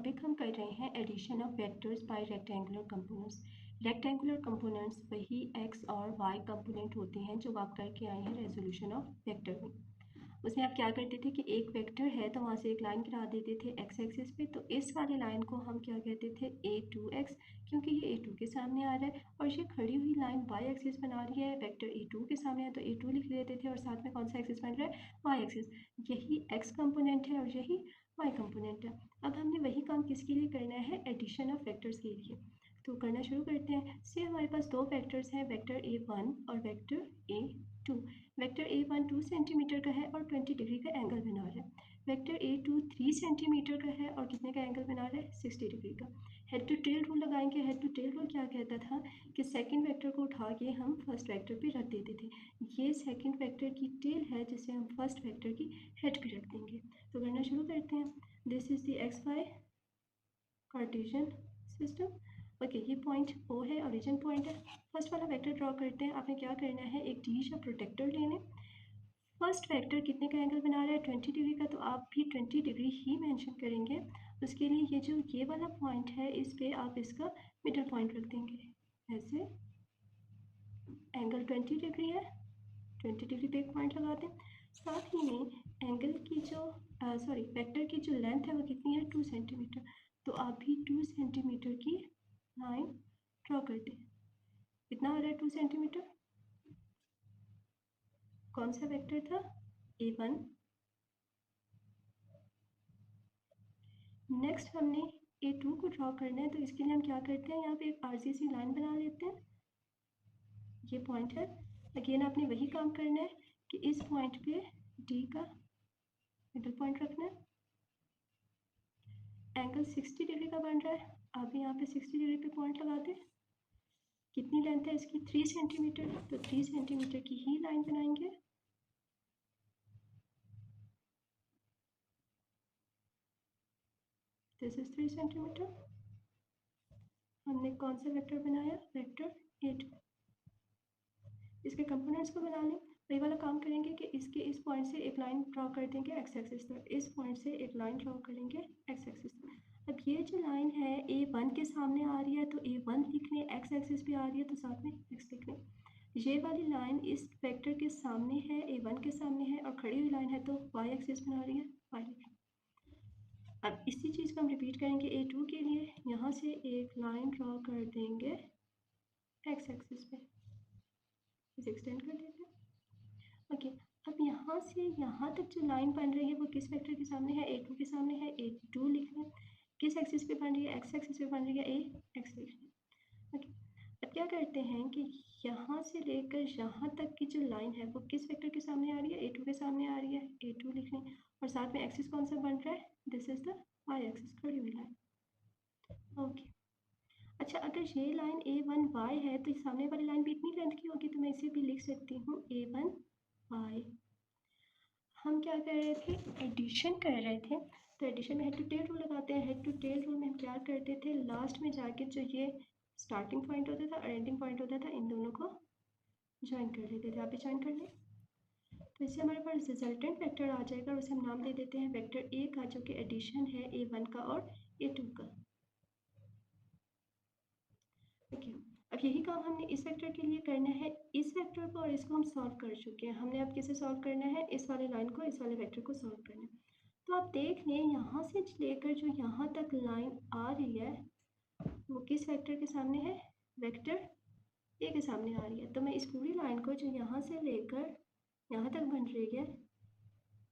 Topic हम कर रहे हैं addition of vectors by rectangular components. Rectangular components वही एक्स और वाई कंपोनेंट होते हैं जो आप करके आए हैं रेजोल्यूशन ऑफ वेक्टर में। उसमें आप क्या करते थे कि एक वेक्टर है तो वहाँ से एक लाइन गिरा देते थे एक्स एक्सिस पे, तो इस वाली लाइन को हम क्या कहते थे a2x, क्योंकि ये a2 के सामने आ रहा है और ये खड़ी हुई लाइन y एक्सिस बना रही है, वेक्टर a2 के सामने है तो a2 लिख लेते थे और साथ में कौन सा एक्सिस बन रहा है, y एक्सिस। यही x कंपोनेंट है और यही y कंपोनेंट है। अब हमने वही काम किसके लिए करना है, एडिशन ऑफ वेक्टर्स के लिए। तो करना शुरू करते हैं। से हमारे पास दो वेक्टर्स हैं, वेक्टर a1 और vector a2। Vector a1 2 centimetre का है और 20 डिग्री का एंगल बना रहा है। वेक्टर a2 3 सेंटीमीटर का है और कितने का एंगल बना रहा है, 60 डिग्री का। हेड टू टेल रूल लगाएंगे। हेड टू टेल रूल क्या कहता था कि सेकंड वेक्टर को उठा के हम फर्स्ट वेक्टर पे रख देते थे। ये सेकंड वेक्टर की टेल है जिसे हम फर्स्ट वेक्टर की हेड पे रख देंगे। तो करना शुरू करते हैं। This is the x y cartesian system. Okay, ये पॉइंट O है, ओरिजिन पॉइंट है। फर्स्ट वाला वेक्टर ड्रॉ करते हैं। आपने क्या करना है, एक डिश या प्रोटेक्टर लेने। फर्स्ट वेक्टर कितने का एंगल बना रहा है, 20 डिग्री का, तो आप भी 20 डिग्री ही मेंशन करेंगे। उसके लिए ये जो ये वाला पॉइंट है इस पे आप इसका मिडल पॉइंट रख देंगे। ऐसे एंगल 20 डिग्री है, 20 डिग्री पे एक पॉइंट लगा दें। साथ ही में एंगल की जो वेक्टर की जो लेंथ है वो कितनी है, 2 सेंटीमीटर। तो आप भी 2 सेंटीमीटर की लाइन ड्रॉ कर दें। कितना आ रहा है 2 सेंटीमीटर, कौन सा वेक्टर था, a1। नेक्स्ट हमने a2 को ड्रॉ करना है, तो इसके लिए हम क्या करते हैं, यहाँ पे एक आरसीसी लाइन बना लेते हैं। ये पॉइंट है। अगेन आपने वही काम करना है कि इस पॉइंट पे d का मिडल पॉइंट रखना है। एंगल 60 डिग्री का बन रहा है, आप भी यहाँ पे 60 डिग्री पे पॉइंट लगा दें। कितनी लेंथ है इसकी, 3 सेंटीमीटर, तो 3 सेंटीमीटर की ही लाइन बनाएंगे। This is 3 centimetre. हमने कौन सा वेक्टर बनाया, वेक्टर a2। इसके कंपोनेंट्स को बना लें। वही वाला काम करेंगे कि इसके इस पॉइंट से एक लाइन ड्रॉ कर देंगे एक्स एक्सिस तक, इस पॉइंट से एक लाइन ड्रॉ करेंगे एक्स एक्सिस तक। अब ये जो लाइन है a1 के सामने आ रही है तो a1 लिख लें, एक्स एक्सिस पे आ रही है तो साथ में x लिख लें। ये वाली लाइन इस वेक्टर के सामने है, a1 के सामने है और खड़ी हुई लाइन है तो y एक्सिस बना रही है, y लिख लें। अब इसी चीज़ को हम रिपीट करेंगे a2 के लिए। यहाँ से एक लाइन ड्रॉ कर देंगे एक्स एक्सिस पे, इसे एक्सटेंड कर देते हैं। ओके, अब यहाँ से यहाँ तक जो लाइन बन रही है वो किस वेक्टर के सामने है, a2 के सामने है, a2 लिख लें। किस एक्सिस पे बन रही है, एक्स एक्सिस पे बन रही है, ax लिख लें। ओके, अब क्या करते हैं कि यहाँ से लेकर यहाँ तक की जो लाइन है वो किस वेक्टर के सामने आ रही है, a2 के सामने आ रही है, a2 लिख लें। और साथ में एक्सिस कौन सा बन रहा है, this is the y axis, खड़ी हुई लाइन। ओके, अच्छा, अगर ये लाइन a1y है तो सामने वाली लाइन भी इतनी लेंथ की होगी, तो मैं इसे भी लिख सकती हूँ a1y। हम क्या कर रहे थे, एडिशन कर रहे थे। तो एडिशन में हेड टू टेल रूल लगाते हैं। हेड टू टेल रूल में हम क्या करते थे, लास्ट में जाके जो ये स्टार्टिंग पॉइंट होता था और एंडिंग पॉइंट होता था, इन दोनों को ज्वाइन कर लेते थे। आप भी ज्वाइन कर लें, तो इससे हमारे पास रिजल्टेंट वेक्टर आ जाएगा और उसे हम नाम दे देते हैं वेक्टर ए का, जो कि एडिशन है a1 का और a2 का। ओके, अब यही काम हमने इस वेक्टर के लिए करना है। इस वेक्टर को और इसको हम सॉल्व कर चुके हैं। हमने अब किसे सॉल्व करना है, इस वाले लाइन को, इस वाले वेक्टर को सॉल्व करना है। तो आप देख लें, यहाँ से लेकर जो यहाँ तक लाइन आ रही है वो किस वेक्टर के सामने है, वेक्टर ए के सामने आ रही है। तो मैं इस पूरी लाइन को जो यहाँ से लेकर यहाँ तक बन रही है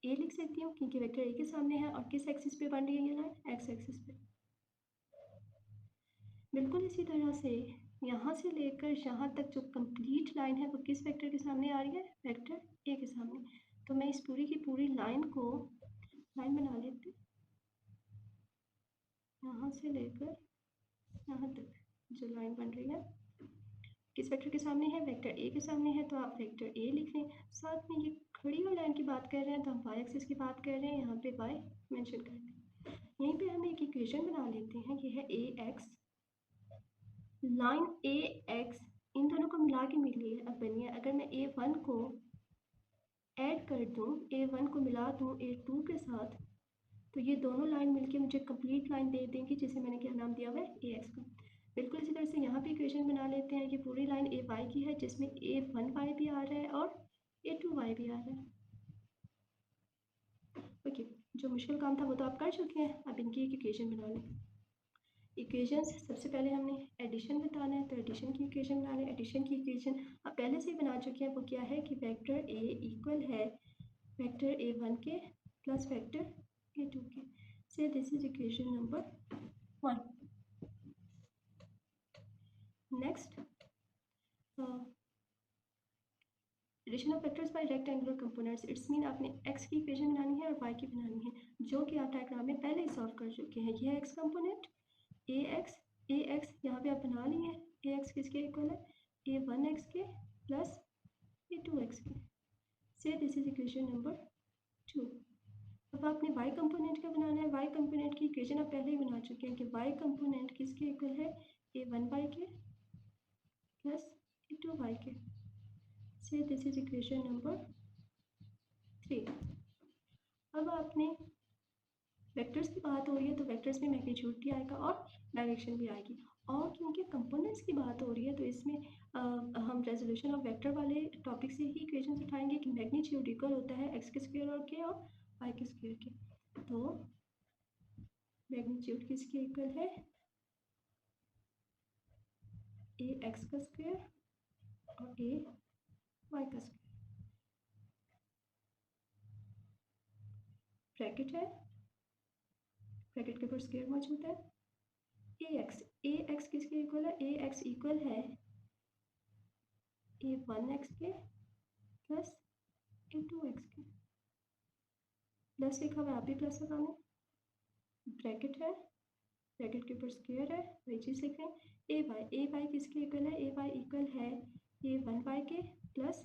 ए लिख सकती हूँ, क्योंकि वेक्टर ए के सामने है। और किस एक्सिस पे बन रही है ये लाइन, एक्स एक्सिस पे। बिल्कुल इसी तरह से यहाँ से लेकर यहाँ तक जो कंप्लीट लाइन है वो किस वेक्टर के सामने आ रही है, वेक्टर ए के सामने। तो मैं इस पूरी की पूरी लाइन को लाइन बना लेती हूँ, यहाँ से लेकर यहाँ तक जो लाइन बन रही है किस वेक्टर के सामने है, वेक्टर ए के सामने है, तो आप वेक्टर ए लिख लें। साथ में ये खड़ी हुई लाइन की बात कर रहे हैं तो हम वाई एक्सिस की बात कर रहे हैं, यहाँ पे वाई मेंशन कर दें। यहीं पे हम एक इक्वेशन बना लेते हैं, ये है ए एक्स, लाइन ए एक्स इन दोनों को मिला के मिली है। अब बनिए, अगर मैं a1 को ऐड कर दूँ, a1 को मिला दूँ a2 के साथ, तो ये दोनों लाइन मिलके मुझे कंप्लीट लाइन दे देंगी, जिसे मैंने क्या नाम दिया हुआ है, ए एक्स का। बिल्कुल इसी तरह से यहाँ पे इक्वेशन बना लेते हैं। ये पूरी लाइन ए वाई की है, जिसमें ए वन वाई भी आ रहा है और ए टू वाई भी आ रहा है। ओके, जो मुश्किल काम था वो तो आप कर चुके हैं, अब इनकी एक इक्वेशन बना लें। इक्वेशंस सबसे पहले हमने एडिशन बताना है, तो एडिशन की इक्वेशन बना लें। एडिशन की इक्वेशन आप पहले से ही बना चुके हैं, वो क्या है कि वेक्टर ए इक्वल है वेक्टर ए वन के प्लस वेक्टर ए टू के। Say this is equation number 1। Next, addition of vectors by rectangular components. It's mean आपने एक्स की इक्वेशन बनानी है और वाई की बनानी है, जो कि आप डायग्राम में पहले ही सॉल्व कर चुके हैं। यह एक्स कंपोनेंट ए एक्स यहाँ पे आप बना लिए हैं। ए एक्स किसके इक्वल है, ए वन एक्स के प्लस ए टू एक्स के। Say this is equation number 2। अब आपने y कंपोनेंट का बनाना है। y कंपोनेंट की इक्वेशन आप पहले ही बना चुके हैं कि y कंपोनेंट किसके इक्वल है, ए वन वाई के प्लस ए टू वाई के। Say this is equation number 3। अब आपने वेक्टर्स की बात हो रही है, तो वेक्टर्स में मैग्नीट्यूड भी आएगा और डायरेक्शन भी आएगी। और क्योंकि कंपोनेंट्स की बात हो रही है, तो इसमें हम रेजोल्यूशन ऑफ वेक्टर वाले टॉपिक से ही इक्वेशंस उठाएंगे कि मैग्नीट्यूड इक्वल होता है एक्स के स्क्वायर और के और वाई के स्क्वायर के। तो मैग्नीट्यूड किसके इक्वल है, ए एक्स का स्क्वायर और ए वाई का स्क्वायर। ब्रैकेट है, ब्रैकेट के ऊपर स्क्वायर मौजूद है। ए एक्स किसके इक्वल है, ए एक्स इक्वल है ए वन एक्स के प्लस ए टू एक्स के। प्लस लिखा हुआ है, आप भी प्लस लगाना। ब्रैकेट है, ब्रैकेट के ऊपर स्क्वायर है, वही चीज़ लिख रहे हैं। ए वाई किसके इक्वल है, ए वाई इक्वल है ए वन वाई के प्लस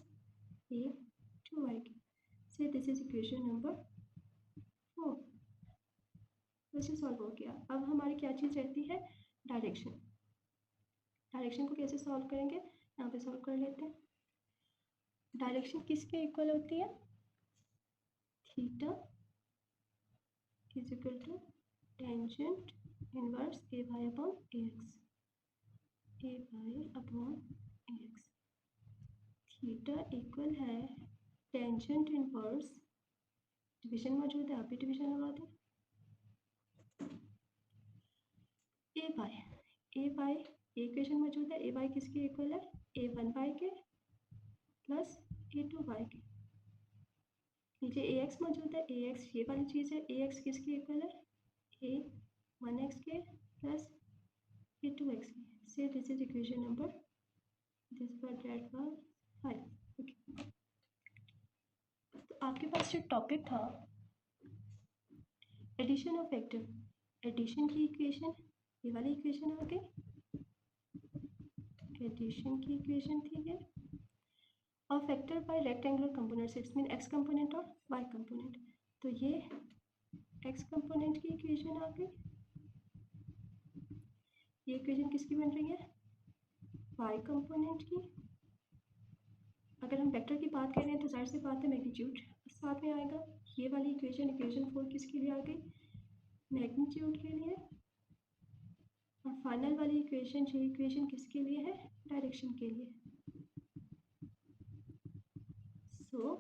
ए टू वाई के। Say this is equation number 4। वैसे सॉल्व हो गया। अब हमारी क्या चीज़ रहती है, डायरेक्शन। डायरेक्शन को कैसे सॉल्व करेंगे, यहाँ पे सॉल्व कर लेते हैं। डायरेक्शन किसके इक्वल होती है, theta is equal to tangent inverse a y upon a x, a y upon a x. Theta equal है टेंजेंट इनवर्स, डिवीजन मौजूद है, आप भी डिवीजन लगा दें। ए वाई इक्वेशन मौजूद है, ए वाई किसके इक्वल है, ए वन वाई के प्लस ए टू वाई के। नीचे ए एक्स मौजूद है, ए एक्स ये वाली चीज़ है। ए एक्स किसके इक्वल है, ए वन एक्स के प्लस ए टू एक्स के। Say this is equation number this पर डेट वाज 5। ओके, तो आपके पास जो टॉपिक था एडिशन ऑफ वेक्टर, एडिशन की इक्वेशन ये वाली इक्वेशन आ गई, एडिशन की इक्वेशन थी ये। और factor by rectangular components, it's mean x component और वाई कंपोनेंट। तो ये एक्स कंपोनेंट की इक्वेशन आ गई। ये इक्वेशन किसकी बन रही है, वाई कंपोनेंट की। अगर हम वेक्टर की बात कर रहे हैं तो जाहिर सी बात है मैग्नीट्यूड साथ में आएगा। ये वाली इक्वेशन, इक्वेशन 4 किसके लिए आ गई, मैग्नीट्यूड के लिए। और फाइनल वाली इक्वेशन, ये इक्वेशन किसके लिए है, डायरेक्शन के लिए। सो